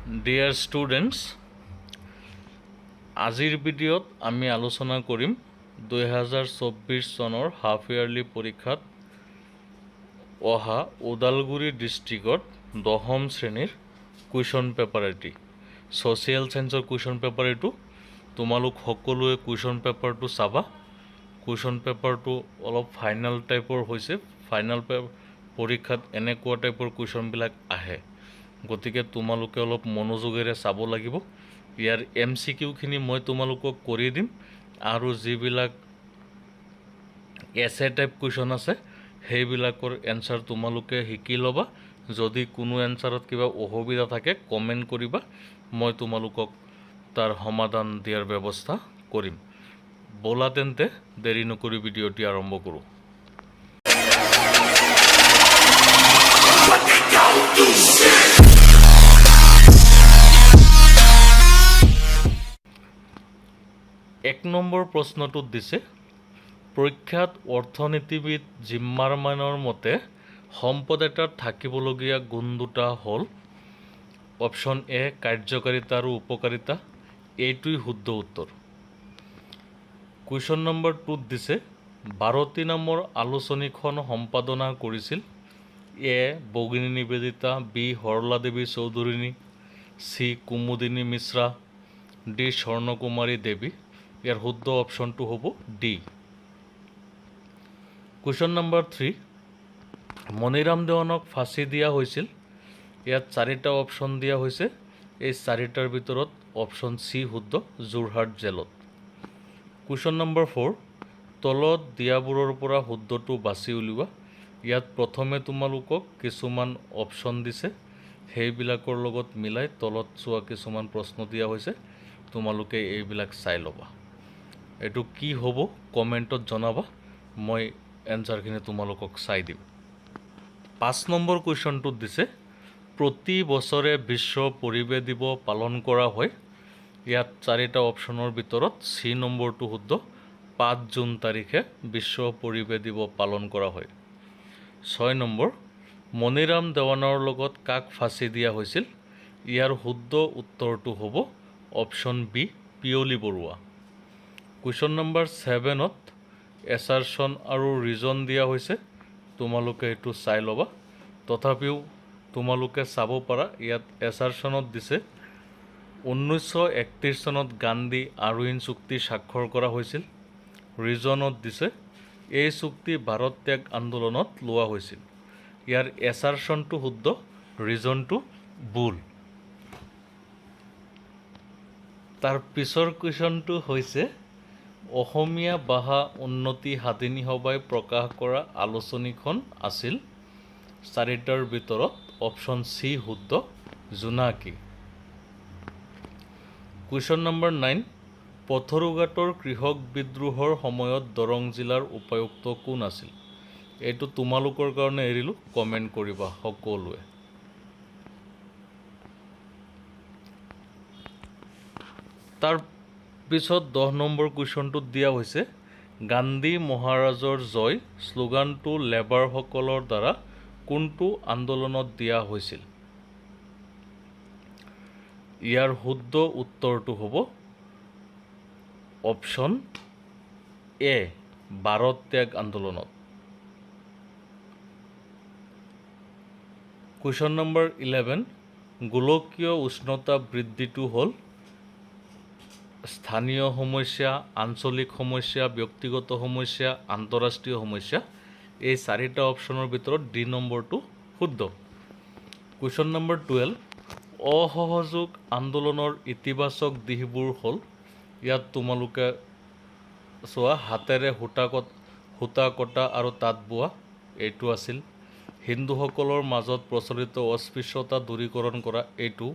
Dear students, আজিৰ ভিডিঅ'ত আমি আলোচনা কৰিম 2024 চনৰ হাফ ইয়াৰলি পৰীক্ষাত অহা ওদালগুৰি ডিষ্ট্ৰিক্টত 10ম শ্ৰেণীৰ কুৱেশ্যন পেপাৰ এটি ছ'চিয়েল সায়েন্সৰ কুৱেশ্যন পেপাৰ এইটো। তোমালোক সকলোৱে কুৱেশ্যন পেপাৰটো চাবা। কুৱেশ্যন পেপাৰটো অলপ ফাইনেল টাইপৰ হৈছে। ফাইনেল পৰীক্ষাত এনেকুৱা টাইপৰ কুৱেশ্যনবিলাক আহে, গতিকে তোমালোকে অলপ মনোযোগেৰে চাব লাগিব। ইয়াৰ MCQখিনি মই তোমালোকক কৰি দিম, আৰু যিবিলাক এছে টাইপ কুৱেশ্যন আছে সেইবিলাকৰ এনচাৰ তোমালোকে শিকি ল'বা। যদি কোনো এনচাৰত কিবা অসুবিধা থাকে কমেণ্ট কৰিবা, মই তোমালোকক তাৰ সমাধান দিয়াৰ ব্যৱস্থা কৰিম। ব'লা তেন্তে দেৰি নকৰি ভিডিঅ'টি আৰম্ভ কৰোঁ। এক নম্বৰ প্ৰশ্নটোত দিছে, প্ৰখ্যাত অৰ্থনীতিবিদ জিম্মাৰমানৰ মতে সম্পদ এটাত থাকিবলগীয়া গুণ দুটা হ'ল। অপশ্যন এ কাৰ্যকাৰিতা আৰু উপকাৰিতা, এইটোই শুদ্ধ উত্তৰ। কুৱেশ্যন নম্বৰ 2ত দিছে, ভাৰতী নামৰ আলোচনীখন সম্পাদনা কৰিছিল। এ ভগিনী নিবেদিতা, বি সৰলা দেৱী চৌধুৰী, চি কুমুদিনী মিশ্ৰা, ডি স্বৰ্ণকুমাৰী দেৱী। ইয়াৰ শুদ্ধ অপশ্যনটো হ'ব ডি। কুৱেশ্যন নম্বৰ 3, মণিৰাম দেৱানক ফাঁচি দিয়া হৈছিল। ইয়াত 4টা অপশ্যন দিয়া হৈছে। এই 4টাৰ ভিতৰত অপশ্যন চি শুদ্ধ, যোৰহাট জেলত। কুৱেশ্যন নম্বৰ 4, তলত দিয়াবোৰৰ পৰা শুদ্ধটো বাছি উলিওৱা। ইয়াত প্ৰথমে তোমালোকক কিছুমান অপশ্যন দিছে, সেইবিলাকৰ লগত মিলাই তলত চোৱা কিছুমান প্ৰশ্ন দিয়া হৈছে। তোমালোকে এইবিলাক চাই ল'বা। এইটো কি হ'ব কমেণ্টত জনাবা, মই এনচাৰখিনি তোমালোকক চাই দিম। 5 নম্বৰ কুৱেশ্যনটোত দিছে, প্ৰতি বছৰে বিশ্ব পৰিৱেশ দিৱস পালন কৰা হয়। ইয়াত 4টা অপশ্যনৰ ভিতৰত চি নম্বৰটো শুদ্ধ, 5 জুন তাৰিখে বিশ্ব পৰিৱেশ দিৱস পালন কৰা হয়। 6 নম্বৰ, মণিৰাম দেৱানৰ লগত কাক ফাঁচি দিয়া হৈছিল। ইয়াৰ শুদ্ধ উত্তৰটো হ'ব option B, Piyali Barua. Question number 7ত এছাৰশ্যন আৰু ৰিজন দিয়া হৈছে। তোমালোকে এইটো চাই ল'বা। তথাপিও তোমালোকে চাব পাৰা, ইয়াত এছাৰশ্যনত দিছে 1931 চনত গান্ধী আৰোইন চুক্তি স্বাক্ষৰ কৰা হৈছিল। ৰিজনত দিছে এই চুক্তি ভাৰত ত্যাগ আন্দোলনত লোৱা হৈছিল। ইয়াৰ এছাৰশ্যনটো শুদ্ধ, ৰিজনটো ভুল। তাৰ পিছৰ কুৱেশ্যনটো হৈছে, অসমীয়া ভাষা উন্নতি সাধিনী সভাই প্ৰকাশ কৰা আলোচনীখন আছিল। 4টাৰ ভিতৰত অপশ্যন চি শুদ্ধ, জোনাকী। কুৱেশ্যন নম্বৰ 9, পথৰুঘাটৰ কৃষক বিদ্ৰোহৰ সময়ত দৰং জিলাৰ উপায়ুক্ত কোন আছিল। এইটো তোমালোকৰ কাৰণে এৰিলোঁ, কমেণ্ট কৰিবা সকলোৱে। তাৰ পিছত 10 নম্বৰ কুৱেশ্যনটোত দিয়া হৈছে, গান্ধী মহাৰাজৰ জয় শ্লোগানটো লেবাৰসকলৰ দ্বাৰা কোনটো আন্দোলনত দিয়া হৈছিল। ইয়াৰ শুদ্ধ উত্তৰটো হ'ব অপশ্যন এ, ভাৰত ত্যাগ আন্দোলনত। কুৱেশ্যন নম্বৰ 11, গোলকীয় উষ্ণতা বৃদ্ধিটো হ'ল স্থানীয় সমস্যা, আঞ্চলিক সমস্যা, ব্যক্তিগত সমস্যা, আন্তঃৰাষ্ট্ৰীয় সমস্যা। এই 4টা অপশ্যনৰ ভিতৰত ডি নম্বৰটো শুদ্ধ। কুৱেশ্যন নম্বৰ 12, অসহযোগ আন্দোলনৰ ইতিবাচক দিশবোৰ হ'ল। ইয়াত তোমালোকে চোৱা, হাতেৰে সূতা কটা আৰু তাঁত বোৱা, এইটো আছিল। হিন্দুসকলৰ মাজত প্ৰচলিত অস্পৃশ্যতা দূৰীকৰণ কৰা, এইটো।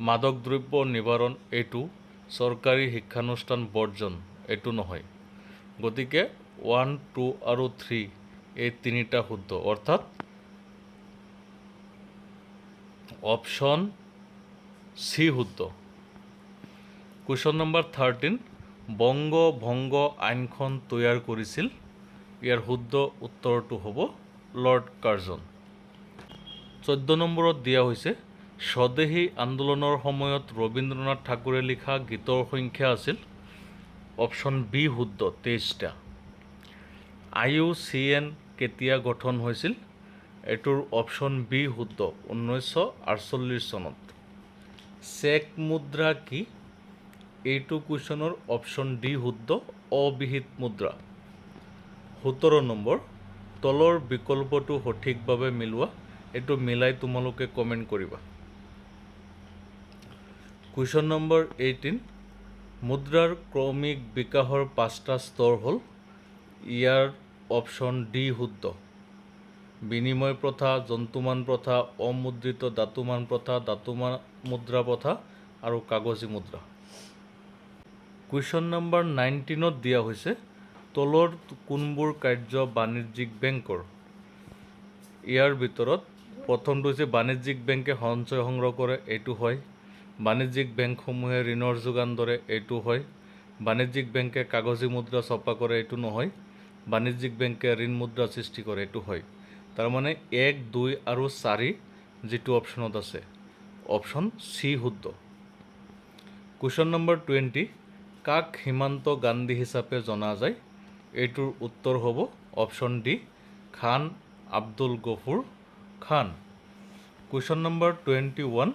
মাদক দ্ৰব্য নিবাৰণ, এইটো। চৰকাৰী শিক্ষানুষ্ঠান বৰ্জন, এইটো নহয়। গতিকে 1, 2 আৰু 3 এই 3টা শুদ্ধ, অৰ্থাৎ অপশ্যন চি শুদ্ধ। কুৱেশ্যন নম্বৰ 13, বংগ ভংগ আইনখন তৈয়াৰ কৰিছিল। ইয়াৰ শুদ্ধ উত্তৰটো হ'ব লৰ্ড কাৰ্জন। 14 নম্বৰত দিয়া হৈছে, স্বদেশী আন্দোলনৰ সময়ত ৰবীন্দ্ৰনাথ ঠাকুৰে লিখা গীতৰ সংখ্যা আছিল অপশ্যন বি শুদ্ধ 23টা। IUCN কেতিয়া গঠন হৈছিল? এইটোৰ অপশ্যন বি শুদ্ধ 1948 চনত। চেক মুদ্ৰা কি? এইটো কুৱেশ্যনৰ অপশ্যন ডি শুদ্ধ অবিহিত মুদ্ৰা। 17 নম্বৰ, তলৰ বিকল্পটো সঠিকভাৱে মিলোৱা। এইটো মিলাই তোমালোকে কমেণ্ট কৰিবা। কুৱেশ্যন নম্বৰ 18, মুদ্ৰাৰ ক্ৰমিক বিকাশৰ 5টা স্তৰ হ'ল। ইয়াৰ অপশ্যন ডি শুদ্ধ। বিনিময় প্ৰথা, জন্তুমান প্ৰথা, অমুদ্ৰিত ধাতুমান প্ৰথা, ধাতুমান মুদ্ৰা প্ৰথা আৰু কাগজী মুদ্ৰা। কুৱেশ্যন নম্বৰ 19ত দিয়া হৈছে তলৰ কোনবোৰ কাৰ্য বাণিজ্যিক বেংকৰ? ইয়াৰ ভিতৰত প্ৰথমটো হৈছে বাণিজ্যিক বেংকে সঞ্চয় সংগ্ৰহ কৰে, এইটো হয়। বাণিজ্যিক বেংকসমূহে ঋণৰ যোগান ধৰে, এইটো হয়। বাণিজ্যিক বেংকে কাগজী মুদ্ৰা ছপা কৰে, এইটো নহয়। বাণিজ্যিক বেংকে ঋণ মুদ্ৰা সৃষ্টি কৰে, এইটো হয়। তাৰমানে 1, 2 আৰু 4 যিটো অপশ্যনত আছে, অপশ্যন চি শুদ্ধ। কুৱেশ্যন নম্বৰ 20, কাক সীমান্ত গান্ধী হিচাপে জনা যায়? এইটোৰ উত্তৰ হ'ব অপশ্যন ডি খান আব্দুল গফুৰ খান। কুৱেশ্যন নম্বৰ 21,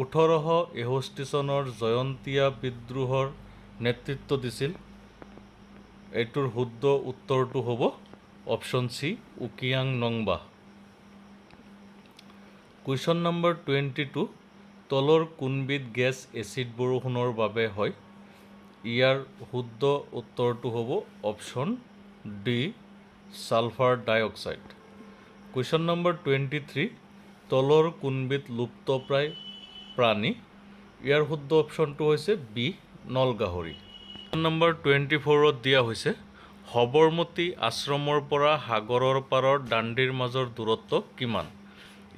1861 চনৰ জয়ন্তীয়া বিদ্ৰোহৰ নেতৃত্ব দিছিল। এইটোৰ শুদ্ধ উত্তৰটো হ'ব অপশ্যন চি উকিয়াং নংবা। কুৱেশ্যন নম্বৰ 22, তলৰ কোনবিধ গেছ এচিড বৰষুণৰ বাবে হয়? ইয়াৰ শুদ্ধ উত্তৰটো হ'ব অপশ্যন ডি ছালফাৰ ডাই অক্সাইড। কুৱেশ্যন নম্বৰ 23, তলৰ কোনবিধ লুপ্তপ্ৰায় প্ৰাণী? ইয়াৰ শুদ্ধ অপশ্যনটো হৈছে বি নলগাহৰি। কুৱেশ্যন নম্বৰ 24ত দিয়া হৈছে সবৰমতী আশ্ৰমৰ পৰা সাগৰৰ পাৰৰ দাণ্ডিৰ মাজৰ দূৰত্ব কিমান?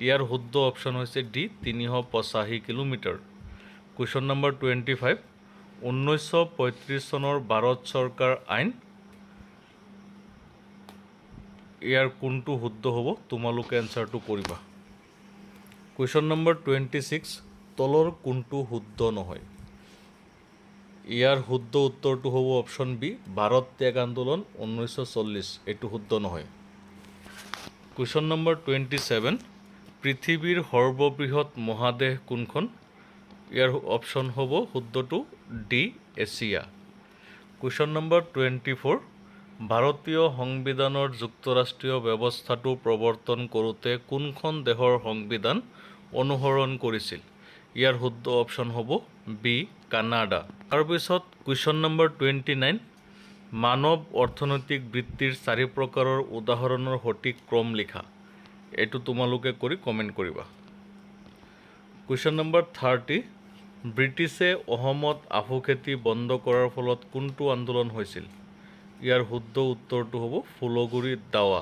ইয়াৰ শুদ্ধ অপশ্যন হৈছে ডি 385 কিলোমিটাৰ। কুৱেশ্যন নম্বৰ 25, 1935 চনৰ ভাৰত চৰকাৰ আইন, ইয়াৰ কোনটো শুদ্ধ হ'ব? তোমালোকে এনচাৰটো কৰিবা। কুৱেশ্যন নম্বৰ 26, তলৰ কোনটো শুদ্ধ নহয়? ইয়াৰ শুদ্ধ উত্তৰটো হ'ব অপশ্যন বি ভাৰত ত্যাগ আন্দোলন 1940, এইটো শুদ্ধ নহয়। কুৱেশ্যন নম্বৰ 27, পৃথিৱীৰ সৰ্ববৃহৎ মহাদেশ কোনখন? ইয়াৰ অপশ্যন হ'ব শুদ্ধটো ডি এছিয়া। কুৱেশ্যন নম্বৰ 24, ভাৰতীয় সংবিধানৰ যুক্তৰাষ্ট্ৰীয় ব্যৱস্থাটো প্ৰৱৰ্তন কৰোঁতে কোনখন দেশৰ সংবিধান অনুসৰণ কৰিছিল? ইয়াৰ শুদ্ধ অপশ্যন হ'ব বি কানাডা। তাৰপিছত কুৱেশ্যন নম্বৰ 29, মানৱ অৰ্থনৈতিক বৃত্তিৰ 4 প্ৰকাৰৰ উদাহৰণৰ সঠিক ক্ৰম লিখা। এইটো তোমালোকে কৰি কমেণ্ট কৰিবা। কুৱেশ্যন নম্বৰ 30, ব্ৰিটিছে অসমত আফু খেতি বন্ধ কৰাৰ ফলত কোনটো আন্দোলন হৈছিল? ইয়াৰ শুদ্ধ উত্তৰটো হ'ব ফুলগুৰি দাৱা।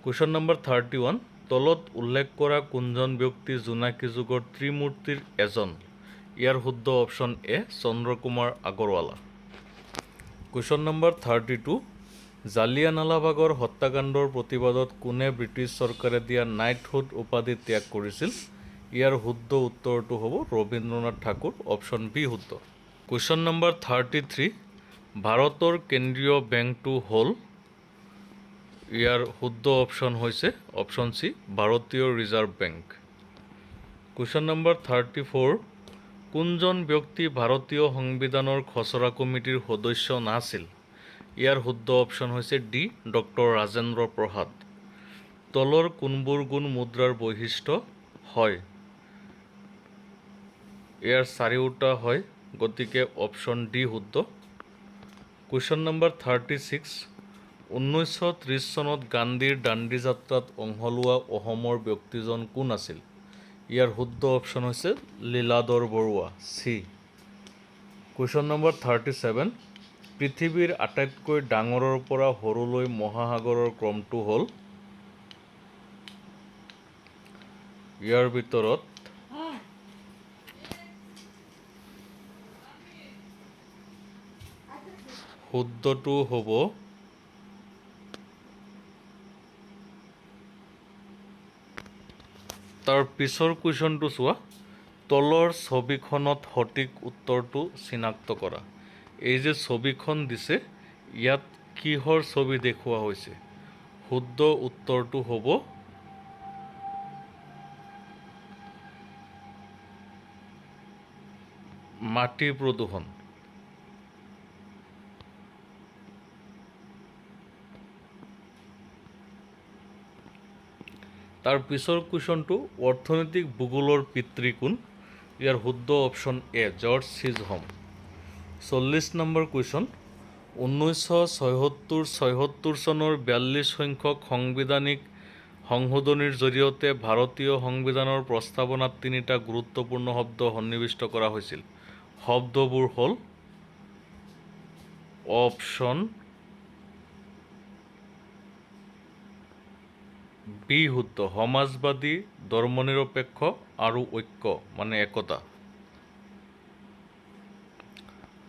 কুৱেশ্যন নম্বৰ 31, তলত উল্লেখ কৰা কোনজন ব্যক্তি জোনাকী যুগৰ ত্ৰিমূৰ্তিৰ এজন? ইয়াৰ শুদ্ধ অপশ্যন এ চন্দ্ৰকুমাৰ আগৰৱালা। কুৱেশ্যন নম্বৰ 32, জালিয়ানাৱালাবাগৰ হত্যাকাণ্ডৰ প্ৰতিবাদত কোনে ব্ৰিটিছ চৰকাৰে দিয়া নাইটহুড উপাধি ত্যাগ কৰিছিল? ইয়াৰ শুদ্ধ উত্তৰটো হ'ব ৰবীন্দ্ৰনাথ ঠাকুৰ, অপশ্যন বি শুদ্ধ। কুৱেশ্যন নম্বৰ 33, ভাৰতৰ কেন্দ্ৰীয় বেংকটো হ'ল? ইয়াৰ শুদ্ধ অপশ্যন হৈছে অপশ্যন চি ভাৰতীয় ৰিজাৰ্ভ বেংক। কুৱেশ্যন নম্বৰ 34, কোনজন ব্যক্তি ভাৰতীয় সংবিধানৰ খচৰা কমিটিৰ সদস্য নাছিল? ইয়াৰ শুদ্ধ অপশ্যন হৈছে ডি ডক্টৰ ৰাজেন্দ্ৰ প্ৰসাদ। তলৰ কোনবোৰ গুণ মুদ্ৰাৰ বৈশিষ্ট্য হয়? ইয়াৰ 4টা হয়, গতিকে অপশ্যন ডি শুদ্ধ। কুৱেশ্যন নম্বৰ 36, 1930 চনত গান্ধীৰ দাণ্ডী যাত্ৰাত অংশ লোৱা অসমৰ ব্যক্তিজন কোন আছিল? ইয়াৰ শুদ্ধ অপশ্যন হৈছে Liladhar Barua, C. Question number 37, পৃথিৱীৰ আটাইতকৈ ডাঙৰৰ পৰা সৰুলৈ মহাসাগৰৰ ক্ৰমটো হ'ল? ইয়াৰ ভিতৰত শুদ্ধটো হ'ব তাৰ পিছৰ কুৱেশ্যনটো চোৱা, তলৰ ছবিখনত সঠিক উত্তৰটো চিনাক্ত কৰা। এই যে ছবিখন দিছে, ইয়াত কিহৰ ছবি দেখুওৱা হৈছে? শুদ্ধ উত্তৰটো হ'ব মাটি প্ৰদূষণ। তাৰ পিছৰ কুৱেশ্যনটো, অৰ্থনৈতিক ভূগোলৰ পিতৃ কোন? ইয়াৰ শুদ্ধ option A, George Chisholm. 40 number question, 1976 চনৰ 42 সংখ্যক সাংবিধানিক সংশোধনীৰ জৰিয়তে ভাৰতীয় সংবিধানৰ প্ৰস্তাৱনাত 3টা গুৰুত্বপূৰ্ণ শব্দ সন্নিৱিষ্ট কৰা হৈছিল। শব্দবোৰ হ'ল অপশ্যন বি শুদ্ধ, সমাজবাদী, ধৰ্মনিৰপেক্ষ আৰু ঐক্য মানে একতা।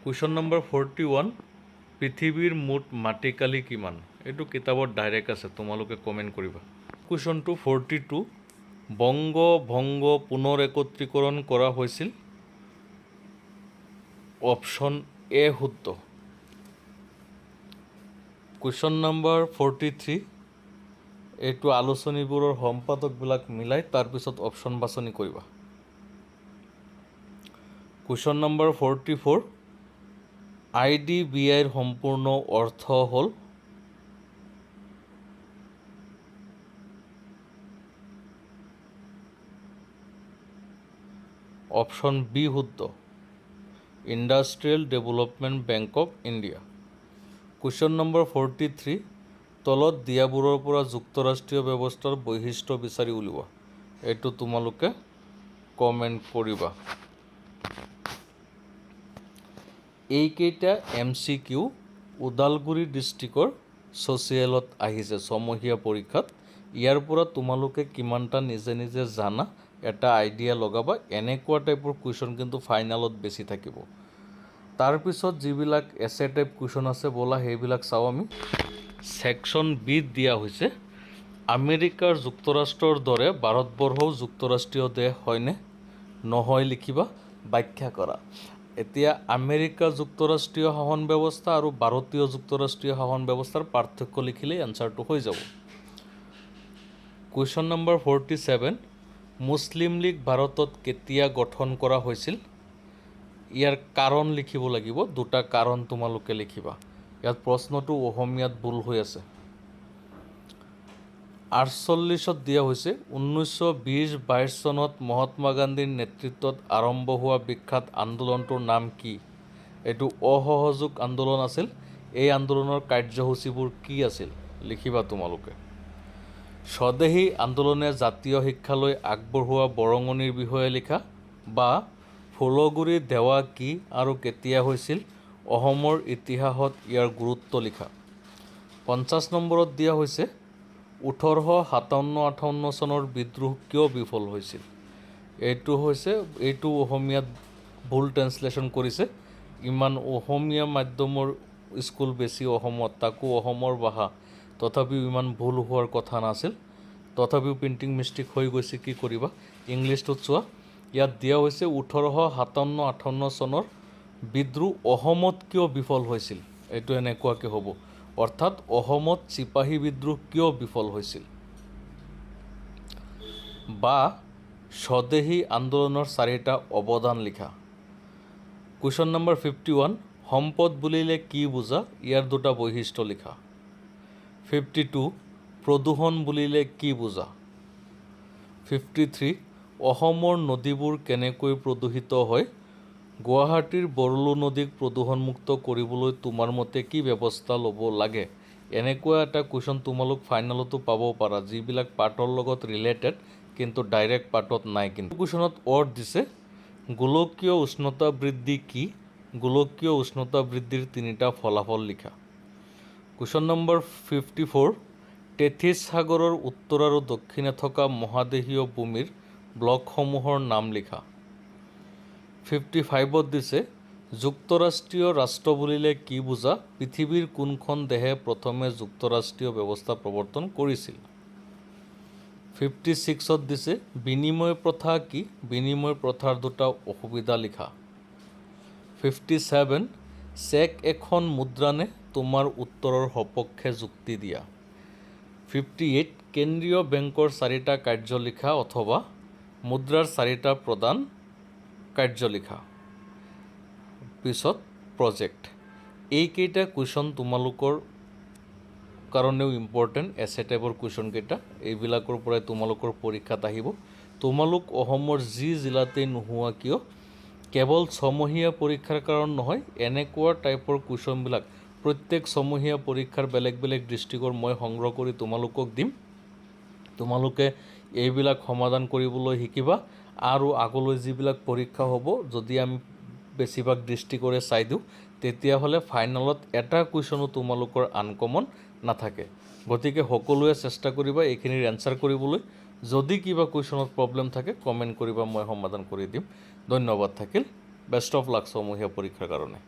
কুৱেশ্যন নম্বৰ 41, পৃথিৱীৰ মুঠ মাটিকালি কিমান? এইটো কিতাপত ডাইৰেক্ট আছে, তোমালোকে কমেণ্ট কৰিবা। কুৱেশ্যনটো 42, বংগ ভংগ পুনৰ একত্ৰীকৰণ কৰা হৈছিল। অপশ্যন এ শুদ্ধ। কুৱেশ্যন নম্বৰ 43, এইটো আলোচনীবোৰৰ সম্পাদকবিলাক মিলাই তাৰপিছত অপশ্যন বাছনি কৰিবা। কুৱেশ্যন নম্বৰ 44, IDBIৰ সম্পূৰ্ণ অৰ্থ হ'ল? অপশ্যন বি শুদ্ধ, industrial development bank of India. Question number 43, তলত দিয়াবোৰৰ পৰা যুক্তৰাষ্ট্ৰীয় ব্যৱস্থাৰ বৈশিষ্ট্য বিচাৰি উলিওৱা। এইটো তোমালোকে কমেণ্ট কৰিবা। এইকেইটা MCQ ওদালগুৰি ডিষ্ট্ৰিক্টৰ ছ'চিয়েলত আহিছে ছমহীয়া পৰীক্ষাত। ইয়াৰ পৰা তোমালোকে কিমানটা নিজে নিজে জানা এটা আইডিয়া লগাবা। এনেকুৱা টাইপৰ কুৱেশ্যন কিন্তু ফাইনেলত বেছি থাকিব। তাৰপিছত যিবিলাক এছে টাইপ কুৱেশ্যন আছে ব'লা সেইবিলাক চাওঁ আমি। ছেকশ্যন বিত দিয়া হৈছে, আমেৰিকাৰ যুক্তৰাষ্ট্ৰৰ দৰে ভাৰতবৰ্ষও যুক্তৰাষ্ট্ৰীয় দেশ হয়নে? নহয় লিখিবা, ব্যাখ্যা কৰা। এতিয়া আমেৰিকা যুক্তৰাষ্ট্ৰীয় শাসন ব্যৱস্থা আৰু ভাৰতীয় যুক্তৰাষ্ট্ৰীয় শাসন ব্যৱস্থাৰ পাৰ্থক্য লিখিলেই এনচাৰটো হৈ যাব। কুৱেশ্যন নম্বৰ 47, মুছলিম লীগ ভাৰতত কেতিয়া গঠন কৰা হৈছিল? ইয়াৰ কাৰণ লিখিব লাগিব, দুটা কাৰণ তোমালোকে লিখিবা। ইয়াত প্ৰশ্নটো অসমীয়াত ভুল হৈ আছে। 48ত দিয়া হৈছে, 1920-22 চনত মহাত্মা গান্ধীৰ নেতৃত্বত আৰম্ভ হোৱা বিখ্যাত আন্দোলনটোৰ নাম কি? এইটো অসহযোগ আন্দোলন আছিল। এই আন্দোলনৰ কাৰ্যসূচীবোৰ কি আছিল লিখিবা তোমালোকে। স্বদেশী আন্দোলনে জাতীয় শিক্ষালৈ আগবঢ়োৱা বৰঙণিৰ বিষয়ে লিখা, বা ফুলগুৰি দেৱা কি আৰু কেতিয়া হৈছিল? অসমৰ ইতিহাসত ইয়াৰ গুৰুত্ব লিখা। 50 নম্বৰত দিয়া হৈছে, 1857-58 চনৰ বিদ্ৰোহ কিয় বিফল হৈছিল? এইটো অসমীয়াত ভুল ট্ৰেঞ্চলেশ্যন কৰিছে। ইমান অসমীয়া মাধ্যমৰ স্কুল বেছি অসমত, তাকো অসমৰ ভাষা, তথাপিও ইমান ভুল হোৱাৰ কথা নাছিল। তথাপিও প্ৰিণ্টিং মিষ্টেক হৈ গৈছে, কি কৰিবা। ইংলিছটোত চোৱা, ইয়াত দিয়া হৈছে 1857-58 চনৰ বিদ্ৰোহ অসমত কিয় বিফল হৈছিল। এইটো এনেকুৱাকৈ হ'ব, অৰ্থাৎ অসমত চিপাহী বিদ্ৰোহ কিয় বিফল হৈছিল, বা স্বদেশী আন্দোলনৰ 4টা অৱদান লিখা। কুৱেশ্যন নম্বৰ 51, সম্পদ বুলিলে কি বুজা? ইয়াৰ 2টা বৈশিষ্ট্য লিখা। 52, প্ৰদূষণ বুলিলে কি বুজা? 53, অসমৰ নদীবোৰ কেনেকৈ প্ৰদূষিত হয়? গুৱাহাটীৰ বৰলো নদীক প্ৰদূষণমুক্ত কৰিবলৈ তোমাৰ মতে কি ব্যৱস্থা ল'ব লাগে? এনেকুৱা এটা কুৱেশ্যন তোমালোক ফাইনেলতো পাব পাৰা, যিবিলাক পাৰ্টৰ লগত ৰিলেটেড কিন্তু ডাইৰেক্ট পাৰ্টত নাই। কিন্তু কুৱেশ্যনত অৰ্থ দিছে, গোলকীয় উষ্ণতা বৃদ্ধি কি? গোলকীয় উষ্ণতা বৃদ্ধিৰ 3টা ফলাফল লিখা। কুৱেশ্যন নম্বৰ 54, তেথিছ সাগৰৰ উত্তৰ আৰু দক্ষিণে থকা মহাদেশীয় ভূমিৰ ব্লকসমূহৰ নাম লিখা। 55ত দিছে, যুক্তৰাষ্ট্ৰীয় ৰাষ্ট্ৰ বুলিলে কি বুজা? পৃথিৱীৰ কোনখন দেশে প্ৰথমে যুক্তৰাষ্ট্ৰীয় ব্যৱস্থা প্ৰৱৰ্তন কৰিছিল? 56ত দিছে বিনিময় প্ৰথা কি? বিনিময় প্ৰথাৰ দুটা অসুবিধা লিখা। 57 চেক এখন মুদ্ৰানে? তোমাৰ উত্তৰৰ সপক্ষে যুক্তি দিয়া। 58 কেন্দ্ৰীয় বেংকৰ 4টা কাৰ্য লিখা অথবা মুদ্ৰাৰ 4টা প্ৰদান কাৰ্য লিখা। পিছত প্ৰজেক্ট। এইকেইটা কুৱেশ্যন তোমালোকৰ কাৰণেও ইম্পৰ্টেণ্ট এছে টাইপৰ কুৱেশ্যন কেইটা, এইবিলাকৰ পৰাই তোমালোকৰ পৰীক্ষাত আহিব। তোমালোক অসমৰ যি জিলাতেই নোহোৱা কিয় কেৱল ছমহীয়া পৰীক্ষাৰ কাৰণ নহয়, এনেকুৱা টাইপৰ কুৱেশ্যনবিলাক প্ৰত্যেক ছমহীয়া পৰীক্ষাৰ বেলেগ বেলেগ ডিষ্ট্ৰিক্টৰ মই সংগ্ৰহ কৰি তোমালোকক দিম। তোমালোকে এইবিলাক সমাধান কৰিবলৈ শিকিবা আৰু আগলৈ যিবিলাক পৰীক্ষা হ'ব, যদি আমি বেছিভাগ ডিষ্ট্ৰিক্টৰে চাই দিওঁ, তেতিয়াহ'লে ফাইনেলত এটা কুৱেশ্যনো তোমালোকৰ আনকমন নাথাকে। গতিকে সকলোৱে চেষ্টা কৰিবা এইখিনিৰ এনচাৰ কৰিবলৈ। যদি কিবা কুৱেশ্যনত প্ৰব্লেম থাকে কমেণ্ট কৰিবা, মই সমাধান কৰি দিম। ধন্যবাদ থাকিল। বেষ্ট অফ লাক ছমহীয়া পৰীক্ষাৰ কাৰণে।